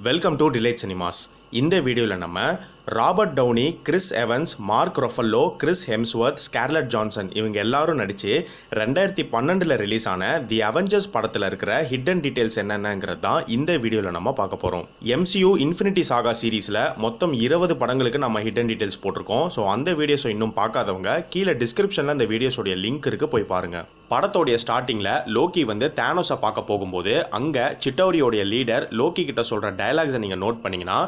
Welcome to delight cinemas. இந்த வீடியோவில் நம்ம Robert Downey, Chris Evans, Mark Ruffalo, Chris Hemsworth, Scarlett Johansson இவங்க எல்லாரும் நடித்து 2012 ரிலீஸ் ஆன தி அவெஞ்சர்ஸ் படத்தில் இருக்கிற ஹிடன் டீட்டெயில்ஸ் என்னென்னங்கிறது தான் இந்த வீடியோவில் நம்ம பார்க்க போகிறோம். MCU இன்ஃபினிட்டி சாகா சீரீஸில் மொத்தம் 20 படங்களுக்கு நம்ம ஹிடன் டீட்டெயில்ஸ் போட்டிருக்கோம். ஸோ அந்த வீடியோஸை இன்னும் பார்க்காதவங்க கீழே டிஸ்கிரிப்ஷனில் அந்த வீடியோஸோடைய லிங்க் இருக்குது, போய் பாருங்கள். படத்தோடைய ஸ்டார்டிங்கில் லோக்கி வந்து தேனோஸை பார்க்க போகும்போது அங்கே சிட்டோரியோடைய லீடர் லோக்கி கிட்ட சொல்கிற டயலாக்ஸை நீங்கள் நோட் பண்ணிங்கன்னா,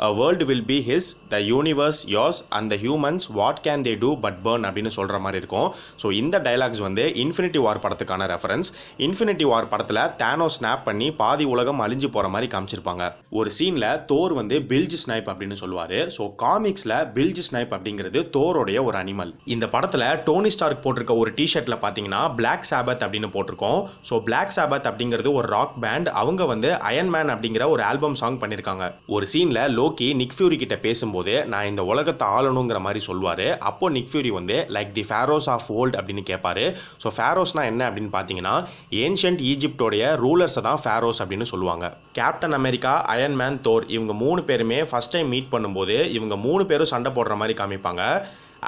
a world will be his, the universe yours and the humans what can they do but burn அப்படின்னு சொல்கிற மாதிரி இருக்கும். ஸோ இந்த டயலாக்ஸ் வந்து இன்ஃபினிட்டி வார் படத்துக்கான ரெஃபரன்ஸ். இன்ஃபினிட்டி வார் படத்தில் தேனோஸ் ஸ்னாப் பண்ணி பாதி உலகம் அழிஞ்சு போகிற மாதிரி காமிச்சிருப்பாங்க. ஒரு சீனில் தோர் வந்து பில்ஜ் ஸ்னைப் அப்படின்னு சொல்லுவார். ஸோ காமிக்ஸில் பில்ஜ் ஸ்னைப் அப்படிங்கிறது தோரோடைய ஒரு அனிமல். இந்த படத்தில் டோனி ஸ்டார்க் போட்டிருக்க ஒரு டிஷர்ட்டில் பார்த்தீங்கன்னா பிளாக் சாபத் அப்படின்னு போட்டிருக்கோம். ஸோ பிளாக் சாபத் அப்படிங்கிறது ஒரு ராக் பேண்ட். அவங்க வந்து அயன்மேன் அப்படிங்கிற ஒரு ஆல்பம் சாங் பண்ணியிருக்காங்க. ஒரு சீனில் லோக்கி நிக் ஃபியூரி கிட்ட பேசும்போது நான் இந்த உலகத்தை ஆளணுங்கிற மாதிரி சொல்லுவார். அப்போ நிக் ஃபியூரி வந்து like the pharaohs of old அப்படின்னு கேட்பாரு. ஸோ ஃபேரோஸ்னா என்ன அப்படின்னு பார்த்தீங்கன்னா ஏன்ஷியன்ட் ஈஜிப்டோடைய ரூலர்ஸை தான் ஃபேரோஸ் அப்படின்னு சொல்லுவாங்க. கேப்டன் அமெரிக்கா, அயன்மேன், தோர் இவங்க 3 பேருமே ஃபர்ஸ்ட் டைம் மீட் பண்ணும்போது இவங்க 3 பேரும் சண்டை போடுற மாதிரி காமிப்பாங்க.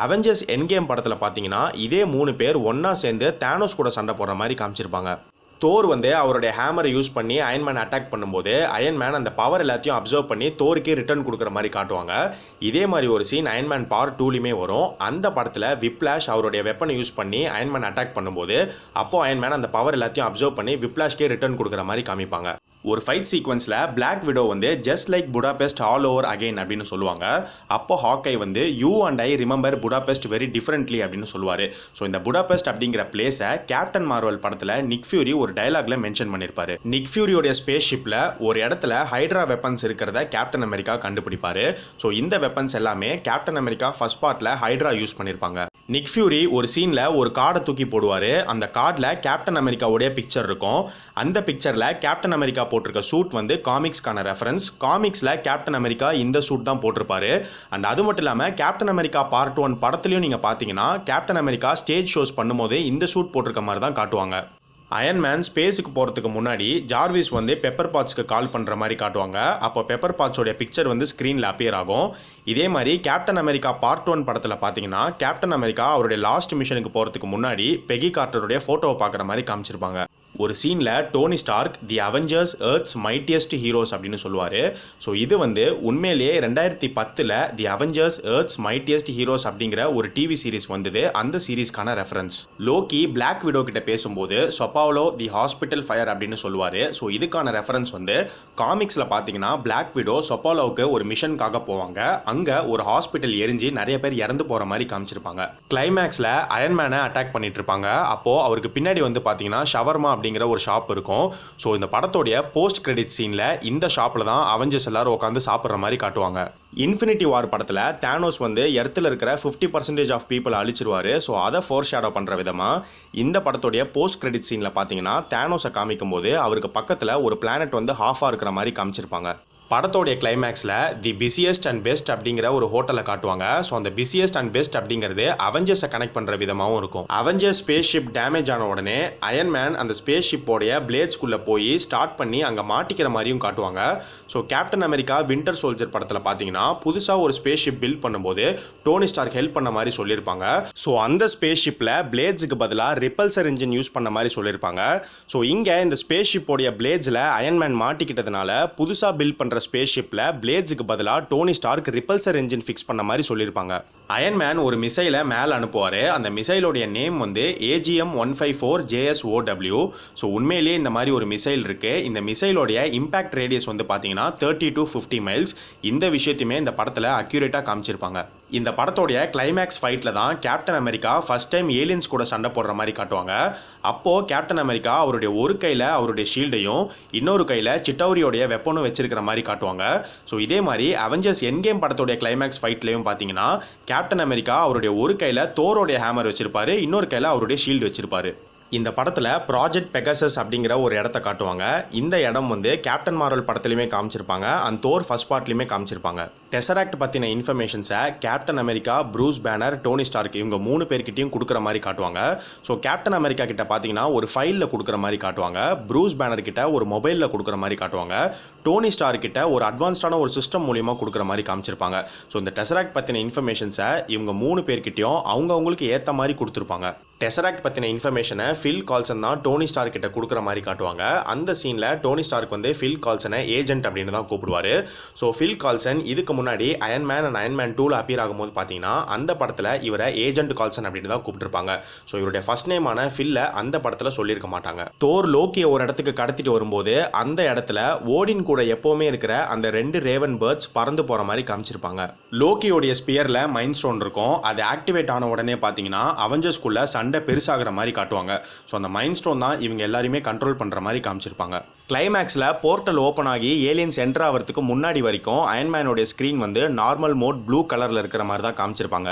அவெஞ்சர்ஸ் என்கேம் படத்தில் பார்த்தீங்கன்னா இதே 3 பேர் ஒன்றா சேர்ந்து தேனோஸ் கூட சண்டை போடுற மாதிரி காமிச்சிருப்பாங்க. தோர் வந்து அவருடைய ஹேமரை யூஸ் பண்ணி அயன்மேன் அட்டாக் பண்ணும்போது அயன்மேன் அந்த பவர் எல்லாத்தையும் அப்சர்வ் பண்ணி தோருக்கே ரிட்டர்ன் கொடுக்குற மாதிரி காட்டுவாங்க. இதே மாதிரி ஒரு சீன் அயன்மேன் பார்ட் 2லையுமே வரும். அந்த படத்தில் விப்ளாஷ் அவருடைய வெப்பனை யூஸ் பண்ணி அயன்மேன் அட்டாக் பண்ணும்போது அப்போ அயன்மேன் அந்த பவர் எல்லாத்தையும் அப்சர்வ் பண்ணி விப்ளாஷ்கே ரிட்டர்ன் கொடுக்குற மாதிரி காமிப்பாங்க. ஒரு ஃபைட் சீக்வன்ஸில் பிளாக் விடோ வந்து just like Budapest all over again அப்படின்னு சொல்லுவாங்க. அப்போ ஹாக்கை வந்து you and I remember Budapest very differently அப்படின்னு சொல்லுவார். ஸோ இந்த புடாபெஸ்ட் அப்படிங்கிற பிளேஸை கேப்டன் மார்வல் படத்தில் நிக் ஃபியூரி ஒரு டயலாக்ல மென்ஷன் பண்ணியிருப்பாரு. நிக் ஃபியூரியோடைய ஸ்பேஸ் ஷிப்பில் ஒரு இடத்துல ஹைட்ரா வெப்பன்ஸ் இருக்கிறத கேப்டன் அமெரிக்கா கண்டுபிடிப்பாரு. ஸோ இந்த வெப்பன்ஸ் எல்லாமே கேப்டன் அமெரிக்கா ஃபர்ஸ்ட் பார்ட்டில் ஹைட்ரா யூஸ் பண்ணியிருப்பாங்க. நிக் ஃபியூரி ஒரு சீனில் ஒரு கார்டை தூக்கி போடுவார். அந்த கார்டில் கேப்டன் அமெரிக்காவுடைய பிக்சர் இருக்கும். அந்த பிக்சரில் கேப்டன் அமெரிக்கா போட்டிருக்க சூட் வந்து காமிக்ஸ்க்கான ரெஃபரன்ஸ். காமிக்ஸில் கேப்டன் அமெரிக்கா இந்த சூட் தான் போட்டிருப்பாரு. அண்ட் அது மட்டும் இல்லாமல் கேப்டன் அமெரிக்கா பார்ட் 1 படத்துலையும் நீங்கள் பார்த்தீங்கன்னா கேப்டன் அமெரிக்கா ஸ்டேஜ் ஷோஸ் பண்ணும்போது இந்த சூட் போட்டிருக்க மாதிரி தான் காட்டுவாங்க. அயன்மேன் ஸ்பேஸுக்கு போகிறதுக்கு முன்னாடி ஜார்விஸ் வந்து பெப்பர் பாட்ஸ்க்கு கால் பண்ணுற மாதிரி காட்டுவாங்க. அப்போ பெப்பர் பாட்ஸோடைய பிக்சர் வந்து ஸ்க்ரீனில் அப்பியர் ஆகும். இதே மாதிரி கேப்டன் அமெரிக்கா பார்ட் 1 படத்தில் பார்த்தீங்கன்னா கேப்டன் அமெரிக்கா அவருடைய லாஸ்ட் மிஷனுக்கு போகிறதுக்கு முன்னாடி பெகி கார்ட்டருடைய ஃபோட்டோவை பார்க்குற மாதிரி காமிச்சிருப்பாங்க. ஒரு சீனில் டோனி ஸ்டார்க் தி அவெஞ்சர்ஸ் எர்த்ஸ் மைட்டியஸ்ட் ஹீரோஸ் அப்படின்னு சொல்லுவார். ஸோ இது வந்து உண்மையிலேயே 2010 தி அவெஞ்சர்ஸ் எர்த்ஸ் மைட்டியஸ்ட் ஹீரோஸ் அப்படிங்கிற ஒரு டிவி சீரிஸ் வந்தது. அந்த சீரீஸ்க்கான ரெஃபரன்ஸ். லோக்கி பிளாக் விடோ கிட்ட பேசும்போது சொபாலோ தி ஹாஸ்பிட்டல் ஃபயர் அப்படின்னு சொல்லுவார். ஸோ இதுக்கான ரெஃபரன்ஸ் வந்து காமிக்ஸில் பார்த்தீங்கன்னா பிளாக் விடோ சொபாலோவுக்கு ஒரு மிஷனுக்காக போவாங்க. அங்கே ஒரு ஹாஸ்பிட்டல் எரிஞ்சு நிறைய பேர் இறந்து போகிற மாதிரி காமிச்சிருப்பாங்க. கிளைமேக்ஸில் அயன்மேனை அட்டாக் பண்ணிட்டு இருப்பாங்க. அப்போது அவருக்கு பின்னாடி வந்து பார்த்தீங்கன்னா ஷவர்மா அப்படிங்கிற ஒரு ஷாப் இருக்கும். ஸோ இந்த படத்தோடைய போஸ்ட் கிரெடிட் சீனில் இந்த ஷாப்பில் தான் அவெஞ்சர்ஸ் எல்லாரும் உட்காந்து சாப்பிட்ற மாதிரி காட்டுவாங்க. இன்ஃபினிட்டி வார் படத்தில் தேனோஸ் வந்து எர்த்தில் இருக்கிற 50% ஆஃப் பீப்புளை அழிச்சிருவார். ஸோ அதை ஃபோர் ஷேடோ பண்ணுற விதமாக இந்த படத்தோடைய போஸ்ட் கிரெடிட் சீனில் பார்த்தீங்கன்னா தேனோஸை காமிக்கும் போது அவருக்கு பக்கத்தில் ஒரு பிளானட் வந்து ஹாஃபாக இருக்கிற மாதிரி காமிச்சிருப்பாங்க. படத்தோடைய கிளைமேக்ஸில் தி பிஸியஸ்ட் அண்ட் பெஸ்ட் அப்படிங்கிற ஒரு ஹோட்டலை காட்டுவாங்க. ஸோ அந்த பிஸியஸ்ட் அண்ட் பெஸ்ட் அப்படிங்கிறது அவெஞ்சர்ஸை கனெக்ட் பண்ணுற விதமாகவும் இருக்கும். அவெஞ்சர்ஸ் ஸ்பேஸ் ஷிப் டேமேஜ் ஆன உடனே அயன்மேன் அந்த ஸ்பேஸ் ஷிப்போடைய பிளேட்ஸ்குள்ளே போய் ஸ்டார்ட் பண்ணி அங்கே மாட்டிக்கிற மாதிரியும் காட்டுவாங்க. So captain America winter soldier படத்தில் பார்த்தீங்கன்னா புதுசாக ஒரு ஸ்பேஸ் ஷிப் பில்ட் பண்ணும்போது டோனி ஸ்டார்க் ஹெல்ப் பண்ண மாதிரி சொல்லியிருப்பாங்க. ஸோ அந்த ஸ்பேஸ் ஷிப்பில் பிளேட்ஸுக்கு பதிலாக ரிப்பல்சர் இன்ஜின் யூஸ் பண்ண மாதிரி சொல்லியிருப்பாங்க. ஸோ இங்கே இந்த ஸ்பேஸ் ஷிப்போடைய பிளேட்ஸில் அயன்மேன் மாட்டிக்கிட்டதுனால புதுசாக பில்ட் பண்ணுற ஸ்பேஸ் ஷிப்பில் பிளேட்ஸுக்கு பதிலாக டோனி ஸ்டார்க் ரிப்பல்சர் என்ஜின் ஃபிக்ஸ் பண்ண மாதிரி சொல்லியிருப்பாங்க. அயன்மேன் ஒரு மிசைலை மேலே அனுப்புவார். அந்த மிசைலோடைய நேம் வந்து AGM-154 JSOW. ஸோ உண்மையிலேயே இந்த மாதிரி ஒரு மிசைல் இருக்குது. இந்த மிசைலோடைய இம்பாக்ட் ரேடியஸ் வந்து பார்த்தீங்கன்னா 30 to 50 மைல்ஸ். இந்த விஷயத்தையுமே இந்த படத்தில் அக்யூரேட்டாக காமிச்சிருப்பாங்க. இந்த படத்தோடைய கிளைமேக்ஸ் ஃபைட்டில் தான் captain America first time aliens கூட சண்டை போடுற மாதிரி காட்டுவாங்க. அப்போது கேப்டன் அமெரிக்கா அவருடைய ஒரு கையில் அவருடைய ஷீல்டையும் இன்னொரு கையில் சிட்டோரியோடைய வெப்பனும் வச்சிருக்கிற மாதிரி காட்டுவாங்க. ஸோ இதே மாதிரி அவெஞ்சர்ஸ் என்கேம் படத்தோடைய கிளைமேக்ஸ் ஃபைட்லையும் பார்த்தீங்கன்னா கேப்டன் அமெரிக்கா அவருடைய ஒரு கையில் தோரோடைய ஹேமர் வச்சிருப்பாரு, இன்னொரு கையில் அவருடைய ஷீல்டு வச்சிருப்பாரு. இந்த படத்தில் ப்ராஜெக்ட் பெகசஸ் அப்படிங்கிற ஒரு இடத்த காட்டுவாங்க. இந்த இடம் வந்து கேப்டன் மார்வல் படத்துலையுமே காமிச்சிருப்பாங்க, அண்ட் தோர் ஃபர்ஸ்ட் பார்ட்லையுமே காமிச்சிருப்பாங்க. டெசராக்ட் பற்றின இன்ஃபர்மேஷன்ஸை Captain America, Bruce Banner, Tony Stark இவங்க 3 பேர்கிட்டையும் கொடுக்குற மாதிரி காட்டுவாங்க. ஸோ கேப்டன் அமெரிக்கா கிட்ட பார்த்தீங்கன்னா ஒரு ஃபைலில் கொடுக்குற மாதிரி காட்டுவாங்க, ப்ரூஸ் பேனர் கிட்ட ஒரு மொபைலில் கொடுக்குற மாதிரி காட்டுவாங்க, டோனி ஸ்டார்க் கிட்ட ஒரு அட்வான்ஸ்டான ஒரு சிஸ்டம் மூலியமாக கொடுக்குற மாதிரி காமிச்சிருப்பாங்க. ஸோ இந்த டெசராக்ட் பற்றின இன்ஃபர்மேஷன்ஸை இவங்க 3 பேர்கிட்டையும் அவங்களுக்கு ஏற்ற மாதிரி கொடுத்துருப்பாங்க. டெசராக்ட் பற்றின இன்ஃபர்மேஷனை ஃபில் கால்சன் தான் டோனி ஸ்டார்க் கிட்ட கொடுக்குற மாதிரி காட்டுவாங்க. அந்த சீனில் டோனி ஸ்டார்க் வந்து ஃபில் கால்சனை ஏஜென்ட் அப்படின்னு தான் கூப்பிடுவார். ஸோ ஃபில் கால்சன் இதுக்கு முன்னாடி அயன்மேன் அண்ட் அயன்மேன் 2ல் அப்பியர் ஆகும்போது பார்த்தீங்கன்னா அந்த படத்தில் இவரை ஏஜென்ட் கால்சன் அப்படின்னு தான் கூப்பிட்டுருப்பாங்க. ஸோ இவருடைய ஃபர்ஸ்ட் நேமான ஃபில்லை அந்த படத்தில் சொல்லியிருக்க மாட்டாங்க. தோர் லோக்கியை ஒரு இடத்துக்கு கடத்திட்டு வரும்போது அந்த இடத்துல ஓடின் கூட எப்போவுமே இருக்கிற அந்த 2 ரேவன் பேர்ட்ஸ் பறந்து போகிற மாதிரி காமிச்சிருப்பாங்க. லோக்கியோடைய ஸ்பியரில் மைண்ட் ஸ்டோன் இருக்கும். அது ஆக்டிவேட் ஆன உடனே பார்த்தீங்கன்னா அவெஞ்சர்ஸ்குள்ள சண்டை பெருசாகிற மாதிரி காட்டுவாங்க. ஸோ அந்த மைண்ட் ஸ்டோன் தான் இவங்க எல்லாருமே கண்ட்ரோல் பண்ணுற மாதிரி காமிச்சிருப்பாங்க. கிளைமேக்ஸில் போர்ட்டல் ஓப்பன் ஆகி ஏலியன்ஸ் என்ட்ரு ஆகிறதுக்கு முன்னாடி வரைக்கும் அயன்மேனோடைய ஸ்க்ரீன் வந்து நார்மல் மோட் ப்ளூ கலரில் இருக்கிற மாதிரி தான் காமிச்சிருப்பாங்க.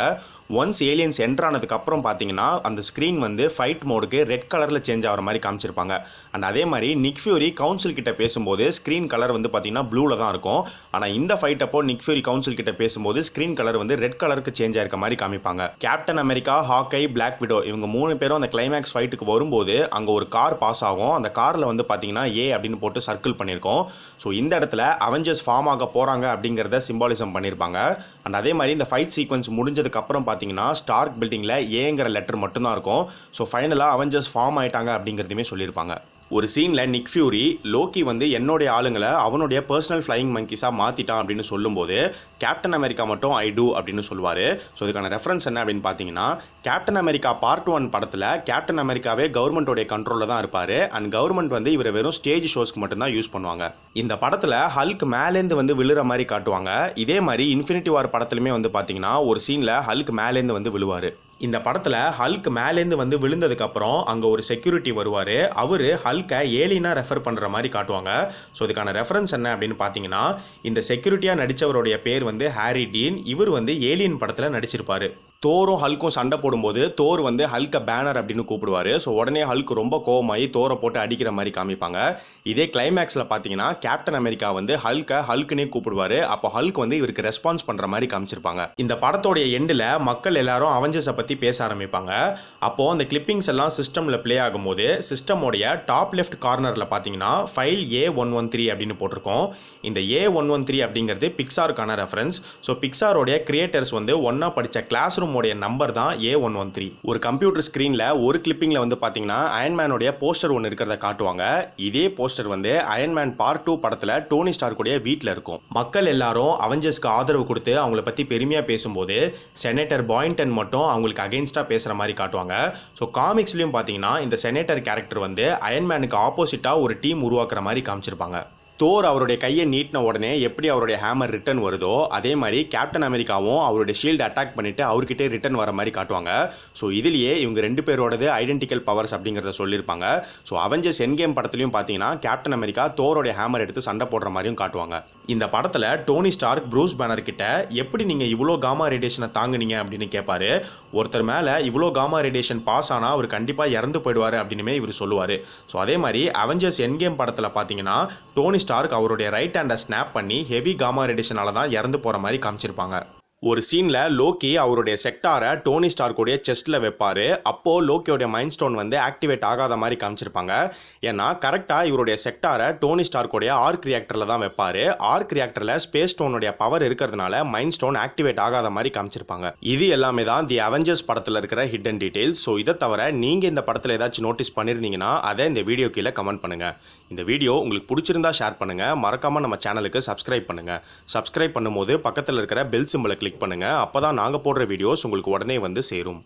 ஒன்ஸ் ஏலியன்ஸ் என்ட்ரு ஆனதுக்கு அப்புறம் பார்த்தீங்கன்னா அந்த ஸ்க்ரீன் வந்து ஃபைட் மோடுக்கு ரெட் கலரில் சேஞ்ச் ஆகிற மாதிரி காமிச்சிருப்பாங்க. அண்ட் அதே மாதிரி நிக் ஃபியூரி கவுன்சில் கிட்ட பேசும்போது ஸ்க்ரீன் கலர் வந்து பார்த்தீங்கன்னா ப்ளூவில் தான் இருக்கும். ஆனால் இந்த ஃபைட் அப்போ நிக் ஃபியூரி கவுன்சில் கிட்ட பேசும்போது ஸ்க்ரீன் கலர் வந்து ரெட் கலருக்கு சேஞ்ச் ஆயிருக்க மாதிரி காமிப்பாங்க. கேப்டன் அமெரிக்கா, ஹாக்கை, பிளாக் விடோ இவங்க 3 பேரும் அந்த கிளைமேக்ஸ் ஃபைட்டுக்கு வரும்போது அங்கே ஒரு கார் பாஸ் ஆகும். அந்த காரில் வந்து பார்த்தீங்கன்னா ஏ அப்படின்னு போட்டு சர்க்கிள் பண்ணியிருக்கோம். ஸோ இந்த இடத்துல அவெஞ்சர்ஸ் ஃபார்ம் ஆக போகிறாங்க அப்படிங்கிறத சிம்பாலிசம் பண்ணியிருப்பாங்க. அண்ட் அதே மாதிரி இந்த ஃபைட் சீக்வன்ஸ் முடிஞ்சதுக்கு அப்புறம் பார்த்தீங்கன்னா ஸ்டார்க் பில்டிங்கில் ஏங்கிற லெட்டர் மட்டும்தான் இருக்கும். ஸோ ஃபைனலாக அவெஞ்சர்ஸ் ஃபார்ம் ஆயிட்டாங்க அப்படிங்கிறதுமே சொல்லியிருப்பாங்க. ஒரு சீனில் நிக் ஃபியூரி லோக்கி வந்து என்னுடைய ஆளுங்களை அவனுடைய பர்சனல் ஃப்ளையிங் மங்கீஸாக மாற்றிட்டான் அப்படின்னு சொல்லும்போது கேப்டன் அமெரிக்கா மட்டும் ஐ டூ அப்படின்னு சொல்லுவார். ஸோ இதுக்கான ரெஃபரன்ஸ் என்ன அப்படின்னு பார்த்தீங்கன்னா கேப்டன் அமெரிக்கா பார்ட் 1 படத்தில் கேப்டன் அமெரிக்காவே கவர்மெண்ட்டோடைய கண்ட்ரோலில் தான் இருப்பார். அண்ட் கவர்மெண்ட் வந்து இவரை வெறும் ஸ்டேஜ் ஷோஸ்க்கு மட்டும்தான் யூஸ் பண்ணுவாங்க. இந்த படத்தில் ஹல்க் மேலேருந்து வந்து விழுற மாதிரி காட்டுவாங்க. இதே மாதிரி இன்ஃபினிட்டி வார் படத்துலையுமே வந்து பார்த்தீங்கன்னா ஒரு சீனில் ஹல்க் மேலேருந்து வந்து விழுவார். இந்த படத்தில் ஹல்க் மேலேருந்து வந்து விழுந்ததுக்கப்புறம் அங்கே ஒரு செக்யூரிட்டி வருவார். அவர் ஹல்கை ஏலியனாக ரெஃபர் பண்ணுற மாதிரி காட்டுவாங்க. ஸோ இதுக்கான ரெஃபரன்ஸ் என்ன அப்படின்னு பார்த்தீங்கன்னா இந்த செக்யூரிட்டியாக நடித்தவருடைய பேர் வந்து ஹாரி டீன். இவர் வந்து ஏலியன் படத்தில் நடிச்சிருப்பார். தோரும் ஹல்க்கும் சண்டை போடும்போது தோர் வந்து ஹல்கை பேனர் அப்படின்னு கூப்பிடுவார். ஸோ உடனே ஹல்க் ரொம்ப கோவமாகி தோரை போட்டு அடிக்கிற மாதிரி காமிப்பாங்க. இதே கிளைமேக்ஸில் பார்த்தீங்கன்னா கேப்டன் அமெரிக்கா வந்து ஹல்கை ஹல்க்குனே கூப்பிடுவார். அப்போ ஹல்க் வந்து இவருக்கு ரெஸ்பான்ஸ் பண்ணுற மாதிரி காமிச்சிருப்பாங்க. இந்த படத்தோடைய எண்டில் மக்கள் எல்லாரும் அவெஞ்சர்ஸை பற்றி பேச ஆரம்பிப்பாங்க. அப்போது அந்த கிளிப்பிங்ஸ் எல்லாம் சிஸ்டமில் ப்ளே ஆகும்போது சிஸ்டமோடைய டாப் லெஃப்ட் கார்னரில் பார்த்தீங்கன்னா ஃபைல் A113 அப்படின்னு போட்டிருக்கோம். இந்த A113 அப்படிங்கிறது பிக்சாருக்கான ரெஃபரன்ஸ். ஸோ பிக்சாரோடைய கிரியேட்டர்ஸ் வந்து ஒன்றா படித்த கிளாஸ் ரூம் நம்பர் தான் A113. ஒரு கம்ப்யூட்டர் ஸ்கிரீன்ல ஒரு கிளிப்பிங்ல வந்து பாத்தீங்கன்னா அயன்மேனோட போஸ்டர் ஒன்று இருக்கிறத காட்டுவாங்க. இதே போஸ்டர் வந்து அயன்மேன் பார்ட் 2 படத்துல டோனி ஸ்டார்க்குடைய வீட்டில் இருக்கும். மக்கள் எல்லாரும் அவெஞ்சர்ஸ்க்கு ஆதரவு கொடுத்து அவங்கள பத்தி பெருமையா பேசும்போது செனேட்டர் பாயிண்டன் மட்டும் அவங்களுக்கு அகைன்ஸ்டா பேசுற மாதிரி காட்டுவாங்க. ஸோ காமிக்ஸ்லயும் பாத்தீங்கன்னா இந்த செனேட்டர் கேரக்டர் வந்து அயன்மேனுக்கு ஆப்போசிட்டா ஒரு டீம் உருவாக்குற மாதிரி காமிச்சிருப்பாங்க. தோர் அவருடைய கையை நீட்டின உடனே எப்படி அவருடைய ஹேமர் ரிட்டர்ன் வருதோ அதே மாதிரி கேப்டன் அமெரிக்காவும் அவருடைய ஷீல்டு அட்டாக் பண்ணிட்டு அவர்கிட்டே ரிட்டர்ன் வர மாதிரி காட்டுவாங்க. ஸோ இதுலேயே இவங்க 2 பேரோடது ஐடென்டிக்கல் பவர்ஸ் அப்படிங்கிறத சொல்லியிருப்பாங்க. ஸோ அவெஞ்சர்ஸ் எண்ட் கேம் படத்துலையும் பார்த்தீங்கன்னா கேப்டன் அமெரிக்கா தோரோடைய ஹேமர் எடுத்து சண்டை போடுற மாதிரியும் காட்டுவாங்க. இந்த படத்தில் டோனி ஸ்டார்க் ப்ரூஸ் பேனர் கிட்ட எப்படி நீங்கள் இவ்வளோ காமா ரேடியேஷனை தாங்குனீங்க அப்படின்னு கேட்பாரு. ஒருத்தர் மேலே இவ்வளோ காமா ரேடியேஷன் பாஸ் ஆனால் அவர் கண்டிப்பாக இறந்து போயிடுவார் அப்படின்னுமே இவர் சொல்லுவார். ஸோ அதே மாதிரி அவெஞ்சர்ஸ் எண்ட் கேம் படத்தில் பார்த்தீங்கன்னா டோனி ஸ்டார்க் அவருடைய ரைட் ஹேண்டை ஸ்னாப் பண்ணி ஹெவி காமா ரேடியேஷனால தான் இறந்து போகிற மாதிரி காமிச்சிருப்பாங்க. ஒரு சீனில் லோக்கி அவருடைய செக்டாரை டோனி ஸ்டார்க்குடைய செஸ்ட்டில் வைப்பார். அப்போது லோக்கியோடைய மைண்ட் ஸ்டோன் வந்து ஆக்டிவேட் ஆகாத மாதிரி காமிச்சிருப்பாங்க. ஏன்னா கரெக்டாக இவருடைய செக்டாரை டோனி ஸ்டார்க்குடைய ஆர்க் ரியாக்டரில் தான் வைப்பார். ஆர்க் ரியாக்டரில் ஸ்பேஸ் ஸ்டோனுடைய பவர் இருக்கிறதுனால மைண்ட் ஸ்டோன் ஆக்டிவேட் ஆகாத மாதிரி காமிச்சிருப்பாங்க. இது எல்லாமே தான் தி அவெஞ்சர்ஸ் படத்தில் இருக்கிற ஹிடன் டீடைல்ஸ். ஸோ இதை தவிர நீங்கள் இந்த படத்தில் ஏதாச்சும் நோட்டீஸ் பண்ணியிருந்தீங்கன்னா அதை இந்த வீடியோ கீழே கமெண்ட் பண்ணுங்கள். இந்த வீடியோ உங்களுக்கு பிடிச்சிருந்தா ஷேர் பண்ணுங்கள். மறக்காமல் நம்ம சேனலுக்கு சப்ஸ்கிரைப் பண்ணுங்கள். சப்ஸ்கிரைப் பண்ணும்போது பக்கத்தில் இருக்கிற பெல் சிம்பலை கிளிக் பண்ணுங்க. அப்பதான் நாங்க போடுற வீடியோஸ் உங்களுக்கு உடனே வந்து சேரும்.